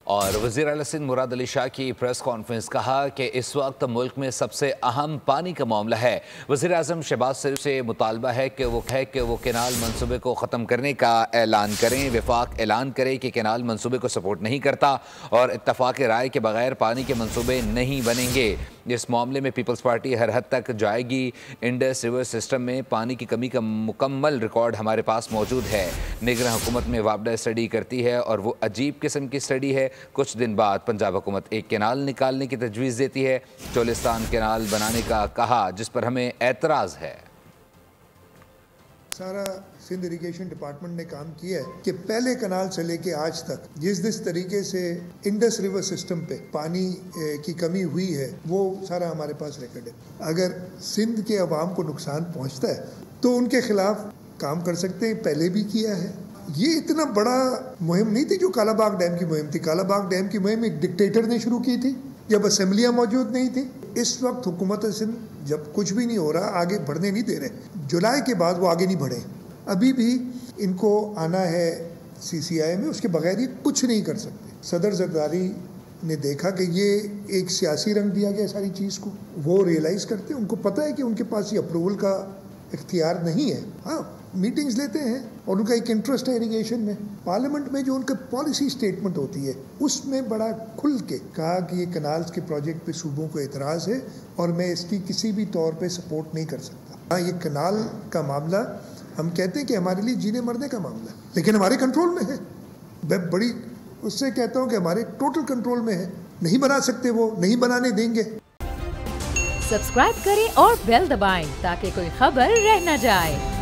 اور وزیر اعلیٰ سندھ مراد علی شاہ کی پریس کانفرنس کہا کہ اس وقت ملک میں سب سے اہم پانی کا معاملہ ہے۔ وزیر اعظم شہباز شریف سے مطالبہ ہے کہ وہ کینال منصوبے کو ختم کرنے کا اعلان کریں۔ وفاق اعلان کرے کہ کینال منصوبے کو سپورٹ نہیں کرتا اور اتفاق رائے کے بغیر پانی کے منصوبے نہیں بنیں گے۔ اس معاملے میں پیپلز پارٹی ہر حد تک جائے گی۔ انڈس ریور سسٹم میں پانی کی کمی کا مکمل ریکارڈ ہمارے پاس موجود ہے۔ نگراں حکومت میں وابڈہ اسٹڈی کرتی ہے اور وہ عجیب قسم کی اسٹڈی ہے۔ کچھ دن بعد پنجاب حکومت ایک کینال نکالنے کی تجویز دیتی ہے، چولستان کینال بنانے کا کہا، جس پر ہمیں اعتراض ہے۔ سارا سندھ اریگیشن ڈپارٹمنٹ نے کام کیا ہے کہ پہلے کنال سے لے کے آج تک جس طریقے سے انڈس ریور سسٹم پہ پانی کی کمی ہوئی ہے وہ سارا ہمارے پاس ریکارڈ ہے۔ اگر سندھ کے عوام کو نقصان پہنچتا ہے تو ان کے خلاف کام کر سکتے ہیں، پہلے بھی کیا ہے۔ یہ اتنا بڑا مہم نہیں تھی جو کالا باغ ڈیم کی مہم تھی۔ کالا باغ ڈیم کی مہم ایک ڈکٹیٹر نے شروع کی تھی جب اسمبلیاں موجود نہیں تھی۔ اس وقت حکومت سندھ جب کچھ بھی نہیں ہو رہا، آگے بڑھنے نہیں دے رہے، جولائی کے بعد وہ آگے نہیں بڑھے۔ ابھی بھی ان کو آنا ہے CCI میں، اس کے بغیر یہ کچھ نہیں کر سکتے۔ صدر زرداری نے دیکھا کہ یہ ایک سیاسی رنگ دیا گیا ساری چیز کو، وہ ریئلائز کرتے ہیں، ان کو پتہ ہے کہ ان کے پاس یہ اپروول کا اختیار نہیں ہے۔ ہاں میٹنگز لیتے ہیں اور ان کا ایک انٹرسٹ ہے ایریگیشن میں۔ پارلیمنٹ میں جو ان کا پالیسی سٹیٹمنٹ ہوتی ہے اس میں بڑا کھل کے کہا کہ یہ کنالز کے پروجیکٹ پہ صوبوں کو اعتراض ہے اور میں اس کی کسی بھی طور پہ سپورٹ نہیں کر سکتا۔ ہاں یہ کنال کا معاملہ ہم کہتے ہیں کہ ہمارے لیے جینے مرنے کا معاملہ ہے، لیکن ہمارے کنٹرول میں ہے۔ میں بڑی اس سے کہتا ہوں کہ ہمارے ٹوٹل کنٹرول میں ہے، نہیں بنا سکتے، وہ نہیں بنانے دیں گے۔ سبسکرائب کریں اور بیل دبائیں تاکہ کوئی خبر رہ نہ جائے۔